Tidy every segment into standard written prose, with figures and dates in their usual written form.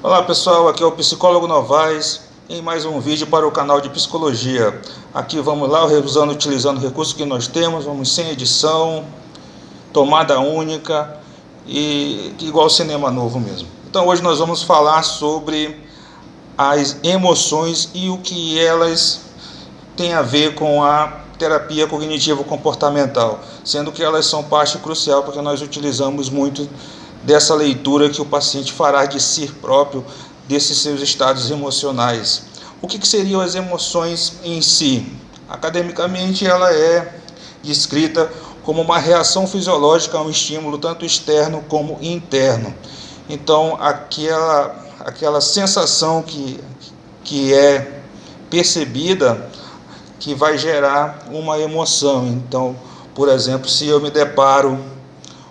Olá pessoal, aqui é o psicólogo Novaes em mais um vídeo para o canal de psicologia. Aqui vamos lá, utilizando o recurso que nós temos, vamos sem edição, tomada única e igual cinema novo mesmo. Então hoje nós vamos falar sobre as emoções e o que elas têm a ver com a terapia cognitivo-comportamental, sendo que elas são parte crucial porque nós utilizamos muito dessa leitura que o paciente fará de si próprio, desses seus estados emocionais. O que seriam as emoções em si? Academicamente, ela é descrita como uma reação fisiológica a um estímulo, tanto externo como interno. Então, aquela sensação que é percebida, que vai gerar uma emoção. Então, por exemplo, se eu me deparo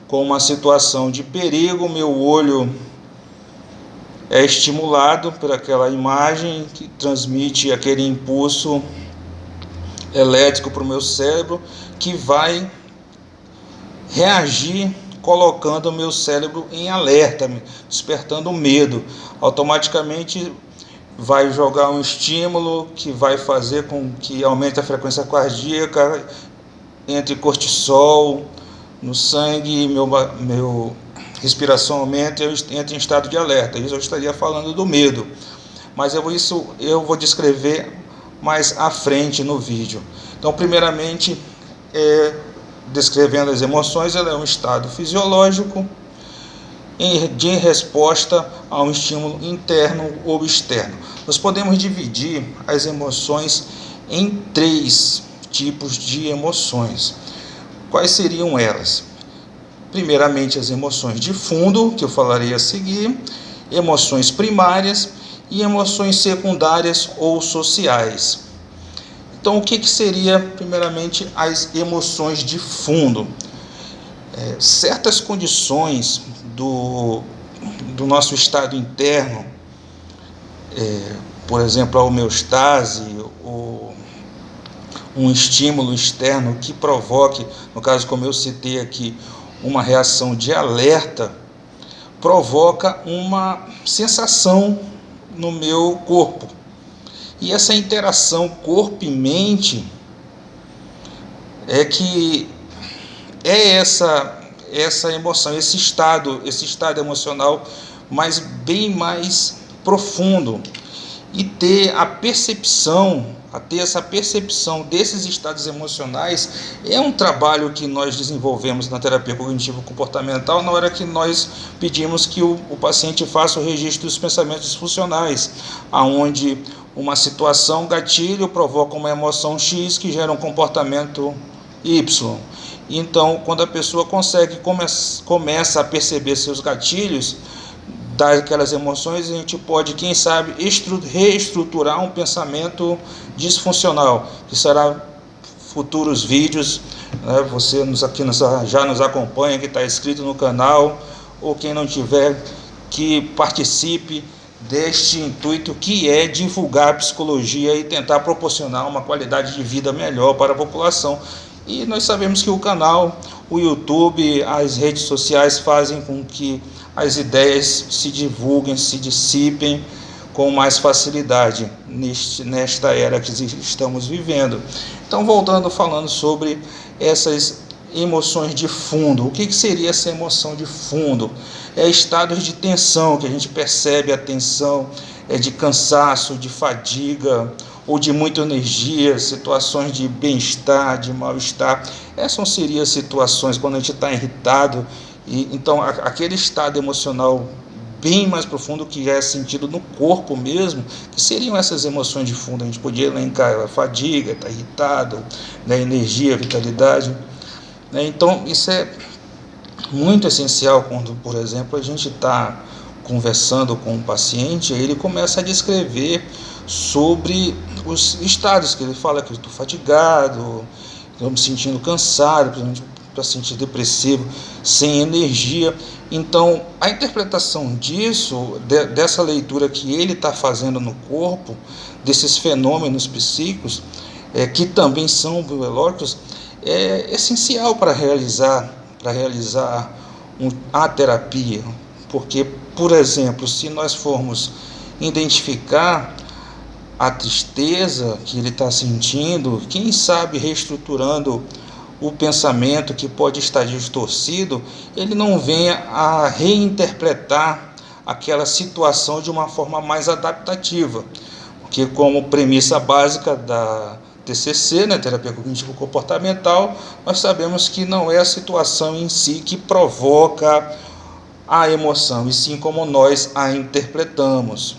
com uma situação de perigo, meu olho é estimulado por aquela imagem que transmite aquele impulso elétrico para o meu cérebro, que vai reagir colocando o meu cérebro em alerta, despertando medo. Automaticamente vai jogar um estímulo que vai fazer com que aumente a frequência cardíaca, entre cortisol no sangue, meu respiração aumenta e eu entro em estado de alerta. Isso eu estaria falando do medo, mas isso eu vou descrever mais à frente no vídeo. Então, primeiramente, descrevendo as emoções, ela é um estado fisiológico de resposta a um estímulo interno ou externo. Nós podemos dividir as emoções em 3 tipos de emoções. Quais seriam elas? Primeiramente, as emoções de fundo, que eu falarei a seguir, emoções primárias e emoções secundárias ou sociais. Então, o que seria, primeiramente, as emoções de fundo? Certas condições do nosso estado interno, por exemplo, a homeostase, ou um estímulo externo que provoque, no caso como eu citei aqui, uma reação de alerta, provoca uma sensação no meu corpo. E essa interação corpo e mente é essa emoção, esse estado emocional, mas bem mais profundo. E ter essa percepção desses estados emocionais é um trabalho que nós desenvolvemos na terapia cognitivo-comportamental na hora que nós pedimos que o paciente faça o registro dos pensamentos disfuncionais, aonde uma situação gatilho provoca uma emoção X que gera um comportamento Y. Então, quando a pessoa começa a perceber seus gatilhos daquelas emoções, a gente pode, quem sabe, reestruturar um pensamento disfuncional, que será futuros vídeos, né? Você já nos acompanha, que está inscrito no canal, ou quem não tiver, que participe deste intuito que é divulgar a psicologia e tentar proporcionar uma qualidade de vida melhor para a população. E nós sabemos que o canal, o YouTube, as redes sociais fazem com que as ideias se divulguem, se dissipem com mais facilidade nesta era que estamos vivendo. Então, falando sobre essas emoções de fundo. O que seria essa emoção de fundo? É estados de tensão, que a gente percebe a tensão, de cansaço, de fadiga, ou de muita energia, situações de bem-estar, de mal-estar. Essas seriam situações quando a gente está irritado. Então, aquele estado emocional bem mais profundo, que já é sentido no corpo mesmo, que seriam essas emoções de fundo. A gente podia elencar a fadiga, estar irritado, energia, vitalidade. Então, isso é muito essencial quando, por exemplo, a gente está conversando com um paciente, ele começa a descrever sobre os estados, que ele fala que eu estou fatigado, estou me sentindo cansado, principalmente paciente depressivo, sem energia. Então, a interpretação disso, dessa leitura que ele está fazendo no corpo, desses fenômenos psíquicos, que também são biológicos, é essencial para realizar a terapia, porque por exemplo, se nós formos identificar a tristeza que ele está sentindo, quem sabe reestruturando o pensamento que pode estar distorcido, ele não venha a reinterpretar aquela situação de uma forma mais adaptativa, porque como premissa básica da TCC, né, terapia cognitivo-comportamental, nós sabemos que não é a situação em si que provoca a emoção, e sim como nós a interpretamos.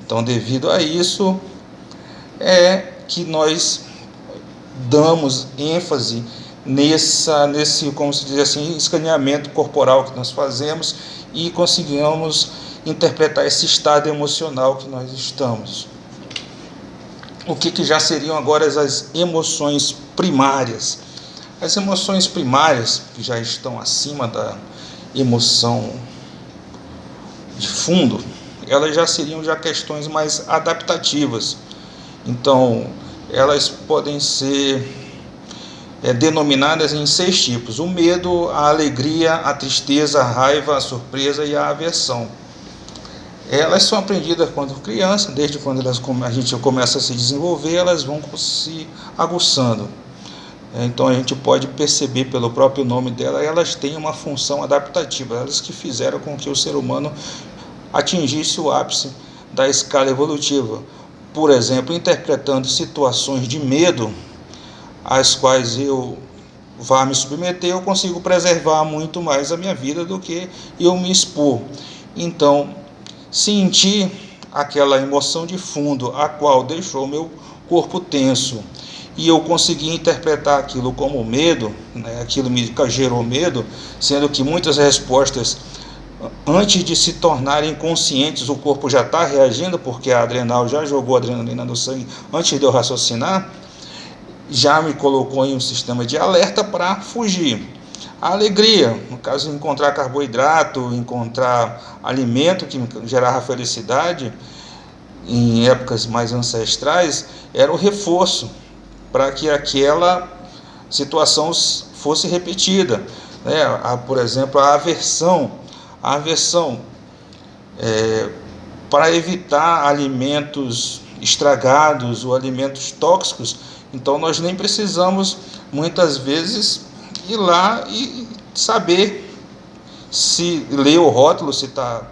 Então, devido a isso, é que nós damos ênfase nesse, como se diz assim, escaneamento corporal que nós fazemos e conseguimos interpretar esse estado emocional que nós estamos. O que já seriam agora as emoções primárias? As emoções primárias, que já estão acima da emoção de fundo, elas já seriam questões mais adaptativas. Então, elas podem ser denominadas em 6 tipos: o medo, a alegria, a tristeza, a raiva, a surpresa e a aversão. Elas são aprendidas quando criança, desde quando a gente começa a se desenvolver, elas vão se aguçando. Então a gente pode perceber pelo próprio nome dela, elas têm uma função adaptativa, elas que fizeram com que o ser humano atingisse o ápice da escala evolutiva. Por exemplo, interpretando situações de medo às quais eu vá me submeter, eu consigo preservar muito mais a minha vida do que eu me expor. Então, sentir aquela emoção de fundo, a qual deixou meu corpo tenso, e eu consegui interpretar aquilo como medo, né? Aquilo me gerou medo, sendo que muitas respostas, antes de se tornarem conscientes, o corpo já está reagindo, porque a adrenal já jogou adrenalina no sangue antes de eu raciocinar, já me colocou em um sistema de alerta para fugir. A alegria, no caso de encontrar carboidrato, encontrar alimento que me gerava felicidade, em épocas mais ancestrais, era o reforço para que aquela situação fosse repetida. Por exemplo, a aversão para evitar alimentos estragados ou alimentos tóxicos. Então nós nem precisamos muitas vezes ir lá e saber, se ler o rótulo, se tá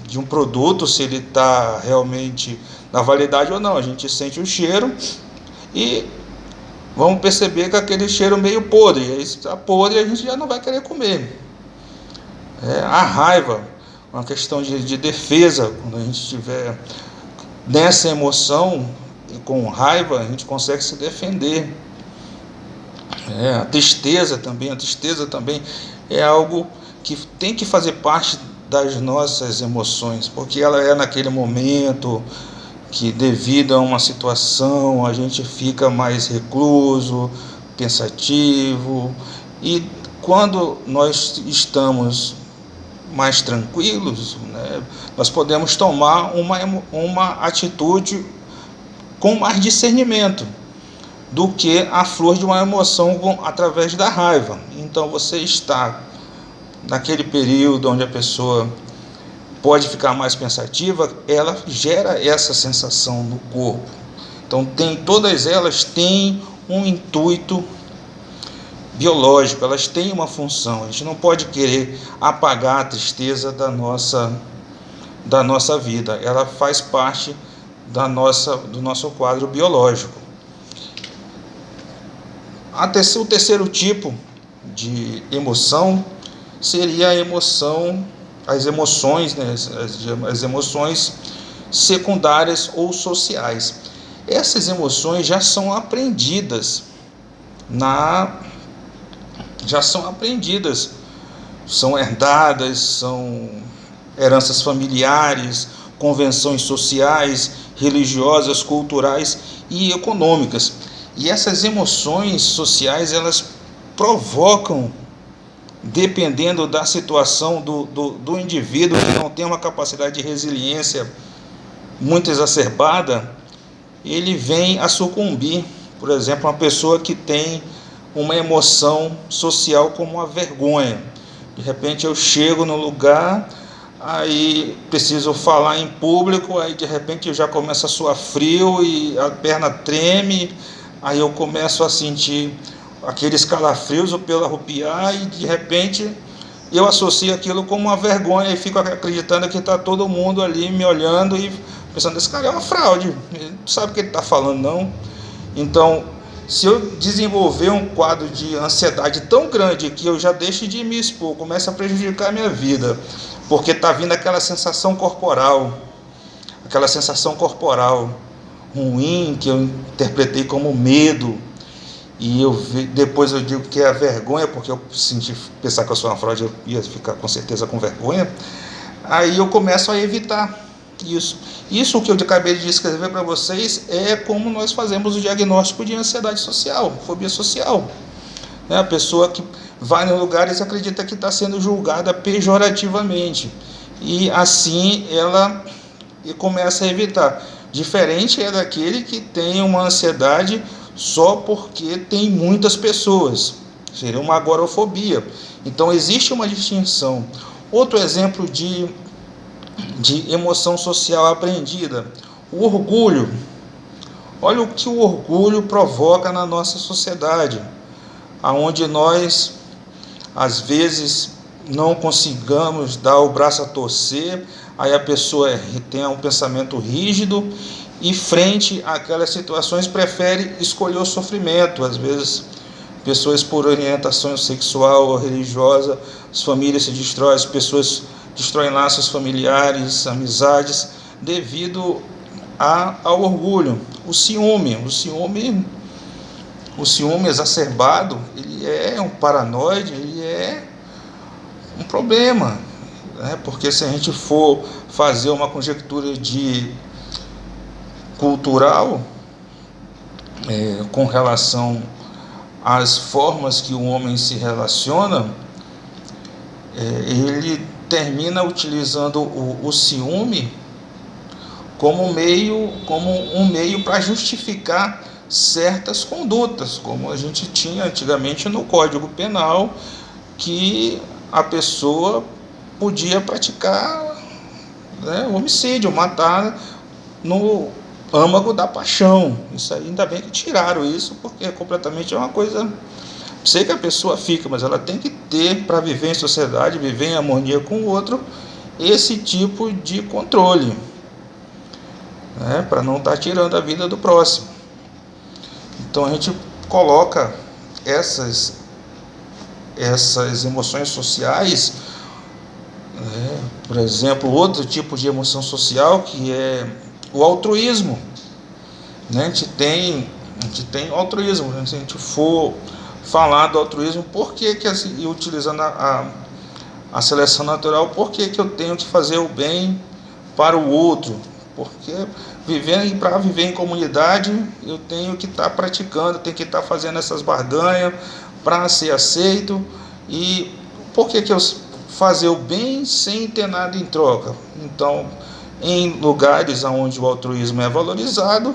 de um produto, se ele está realmente na validade ou não. A gente sente o cheiro e vamos perceber que aquele cheiro meio podre, aí está podre, a gente já não vai querer comer. A raiva, uma questão de defesa. Quando a gente estiver nessa emoção e com raiva, a gente consegue se defender. A tristeza também é algo que tem que fazer parte das nossas emoções, porque ela é naquele momento que, devido a uma situação, a gente fica mais recluso, pensativo, e quando nós estamos mais tranquilos, né, nós podemos tomar uma atitude com mais discernimento do que a flor de uma emoção através da raiva. Então você está naquele período onde a pessoa pode ficar mais pensativa, ela gera essa sensação no corpo. Então todas elas têm um intuito biológico, elas têm uma função. A gente não pode querer apagar a tristeza da nossa vida. Ela faz parte do nosso quadro biológico. O terceiro tipo de emoção seria as emoções, né, as emoções secundárias ou sociais. Essas emoções já são aprendidas, são herdadas, são heranças familiares, convenções sociais, religiosas, culturais e econômicas. E essas emoções sociais, elas provocam, dependendo da situação do indivíduo que não tem uma capacidade de resiliência muito exacerbada, ele vem a sucumbir. Por exemplo, uma pessoa que tem uma emoção social como a vergonha. De repente eu chego no lugar, aí preciso falar em público, aí de repente eu já começo a suar frio e a perna treme, aí eu começo a sentir aqueles calafrios, o pelo arrupiar, e de repente eu associo aquilo como uma vergonha e fico acreditando que está todo mundo ali me olhando e pensando, esse cara é uma fraude, ele não sabe o que ele está falando não. Então, se eu desenvolver um quadro de ansiedade tão grande que eu já deixo de me expor, começa a prejudicar a minha vida, porque está vindo aquela sensação corporal ruim, que eu interpretei como medo, e depois eu digo que é a vergonha, porque eu senti pensar que eu sou uma fraude, eu ia ficar com certeza com vergonha, aí eu começo a evitar isso que eu acabei de descrever para vocês é como nós fazemos o diagnóstico de ansiedade social, fobia social. A pessoa que vai em lugares e acredita que está sendo julgada pejorativamente, e assim ela começa a evitar. Diferente é daquele que tem uma ansiedade só porque tem muitas pessoas, seria uma agorafobia. Então existe uma distinção. Outro exemplo de emoção social aprendida, o orgulho. Olha o que o orgulho provoca na nossa sociedade, aonde nós às vezes não consigamos dar o braço a torcer, aí a pessoa tem um pensamento rígido e frente àquelas situações prefere escolher o sofrimento. Às vezes pessoas por orientação sexual ou religiosa, as famílias se destroem, as pessoas destroem laços familiares, amizades, devido ao orgulho. O ciúme exacerbado, ele é um paranoide, ele é um problema, né? Porque se a gente for fazer uma conjectura cultural com relação às formas que o homem se relaciona, ele termina utilizando o ciúme como um meio para justificar certas condutas, como a gente tinha antigamente no Código Penal, que a pessoa podia praticar, né, homicídio, matar no âmago da paixão. Isso aí, ainda bem que tiraram isso, porque completamente é uma coisa. Sei que a pessoa fica, mas ela tem que ter, para viver em sociedade, viver em harmonia com o outro, esse tipo de controle, né, para não estar tirando a vida do próximo. Então a gente coloca essas emoções sociais, por exemplo, outro tipo de emoção social que é o altruísmo, né? A gente tem altruísmo. Se a gente for falar do altruísmo, por que assim, utilizando a seleção natural, por que eu tenho que fazer o bem para o outro? Porque para viver em comunidade eu tenho que estar praticando, tenho que estar fazendo essas barganhas para ser aceito. E por que eu fazer o bem sem ter nada em troca? Então, em lugares onde o altruísmo é valorizado,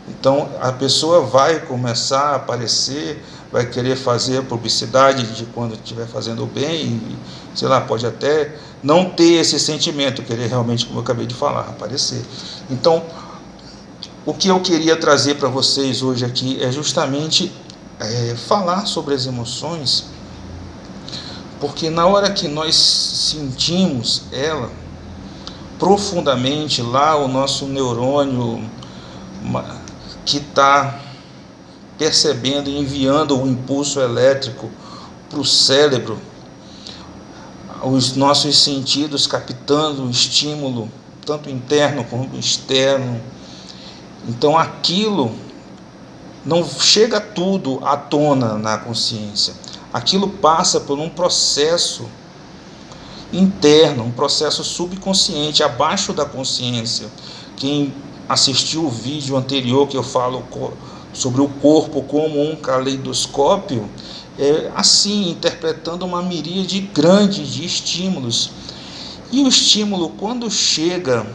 então a pessoa vai começar a aparecer, vai querer fazer publicidade de quando estiver fazendo o bem, e, sei lá, pode até não ter esse sentimento, querer realmente, como eu acabei de falar, aparecer. Então, o que eu queria trazer para vocês hoje aqui é justamente falar sobre as emoções, porque na hora que nós sentimos ela profundamente, lá o nosso neurônio que está percebendo e enviando o impulso elétrico para o cérebro, os nossos sentidos captando o estímulo, tanto interno como externo. Então aquilo não chega tudo à tona na consciência, aquilo passa por um processo interno, um processo subconsciente, abaixo da consciência. Quem assistiu o vídeo anterior que eu falo sobre o corpo como um caleidoscópio, assim, interpretando uma miríade grande de estímulos. E o estímulo, quando chega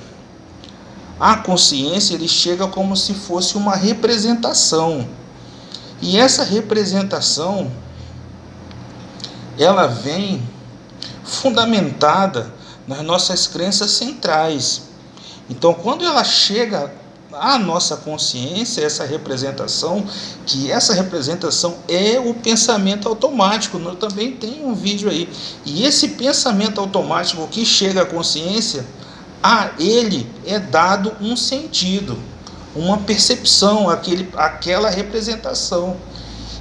à consciência, ele chega como se fosse uma representação. E essa representação, ela vem fundamentada nas nossas crenças centrais. Então, quando ela chega à nossa consciência, essa representação é o pensamento automático. Eu também tenho um vídeo aí. E esse pensamento automático que chega à consciência, a ele é dado um sentido, uma percepção, aquela representação.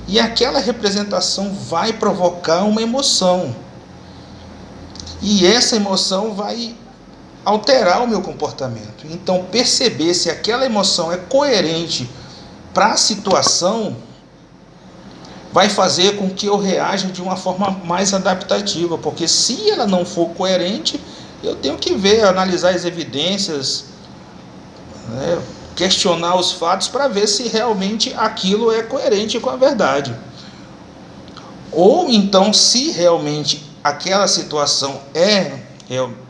E aquela representação vai provocar uma emoção. E essa emoção vai alterar o meu comportamento. Então, perceber se aquela emoção é coerente para a situação vai fazer com que eu reaja de uma forma mais adaptativa, porque se ela não for coerente, eu tenho que ver, analisar as evidências, né, questionar os fatos para ver se realmente aquilo é coerente com a verdade. Ou então, se realmente aquela situação é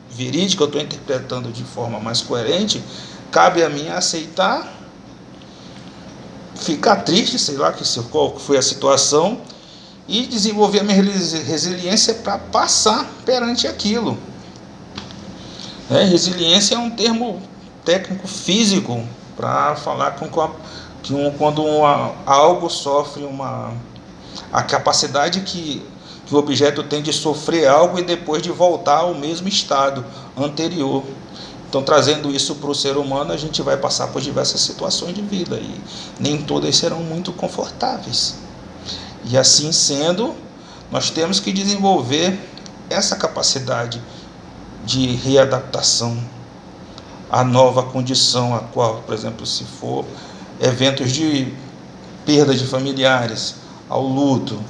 verídica, eu estou interpretando de forma mais coerente, cabe a mim aceitar, ficar triste, sei lá qual foi a situação, e desenvolver a minha resiliência para passar perante aquilo. Resiliência é um termo técnico físico para falar quando algo sofre a capacidade que o objeto tem de sofrer algo e depois de voltar ao mesmo estado anterior. Então, trazendo isso para o ser humano, a gente vai passar por diversas situações de vida e nem todas serão muito confortáveis. E assim sendo, nós temos que desenvolver essa capacidade de readaptação à nova condição, a qual, por exemplo, se for eventos de perda de familiares, ao luto,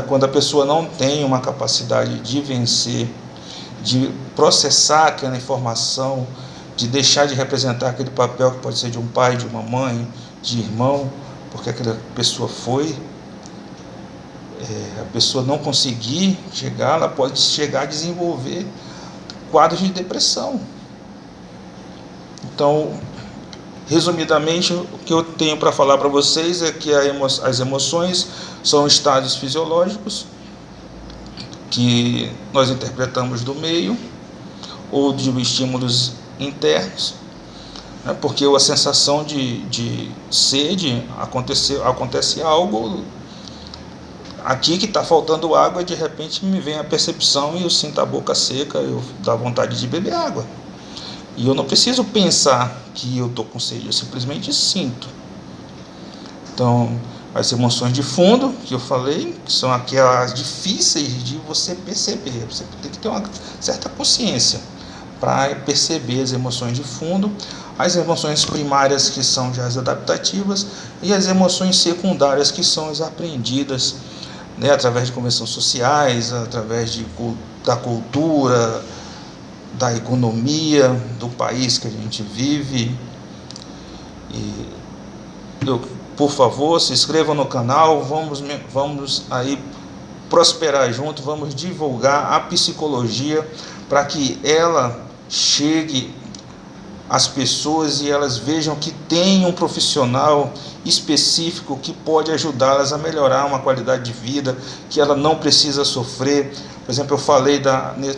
quando a pessoa não tem uma capacidade de vencer, de processar aquela informação, de deixar de representar aquele papel que pode ser de um pai, de uma mãe, de irmão, porque aquela pessoa a pessoa não conseguir chegar, ela pode chegar a desenvolver quadros de depressão. Então, resumidamente, o que eu tenho para falar para vocês é que as emoções são estados fisiológicos que nós interpretamos do meio ou de estímulos internos, porque a sensação de sede, acontece algo aqui que está faltando água e de repente me vem a percepção e eu sinto a boca seca, eu dá vontade de beber água. E eu não preciso pensar que eu estou com sede, eu simplesmente sinto. Então, as emoções de fundo, que eu falei, que são aquelas difíceis de você perceber. Você tem que ter uma certa consciência para perceber as emoções de fundo. As emoções primárias, que são já as adaptativas, e as emoções secundárias, que são as aprendidas, através de convenções sociais, através da cultura, da economia do país que a gente vive. E por favor, se inscrevam no canal, vamos aí prosperar junto, vamos divulgar a psicologia para que ela chegue às pessoas e elas vejam que tem um profissional específico que pode ajudá-las a melhorar uma qualidade de vida, que ela não precisa sofrer. Por exemplo, eu falei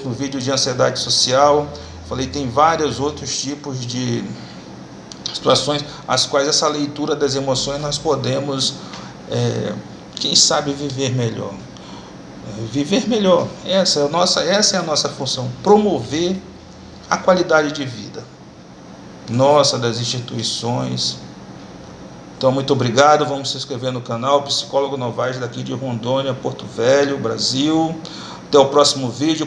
no vídeo de ansiedade social, tem vários outros tipos de situações as quais essa leitura das emoções nós podemos, quem sabe, viver melhor. Essa é a nossa função, promover a qualidade de vida nossa, das instituições. Então, muito obrigado, vamos se inscrever no canal, Psicólogo Novaes, daqui de Rondônia, Porto Velho, Brasil. Até o próximo vídeo.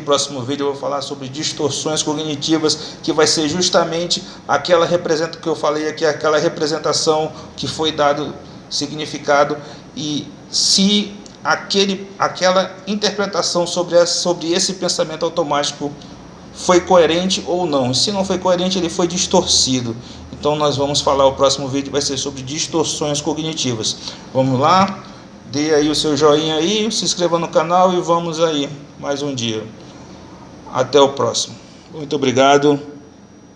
Eu vou falar sobre distorções cognitivas, que vai ser justamente aquela que eu falei aqui, aquela representação que foi dado significado, e se aquela interpretação sobre esse pensamento automático foi coerente ou não. Se não foi coerente, ele foi distorcido. Então nós vamos falar, o próximo vídeo vai ser sobre distorções cognitivas. Vamos lá, dê aí o seu joinha aí, se inscreva no canal e vamos aí mais um dia. Até o próximo. Muito obrigado.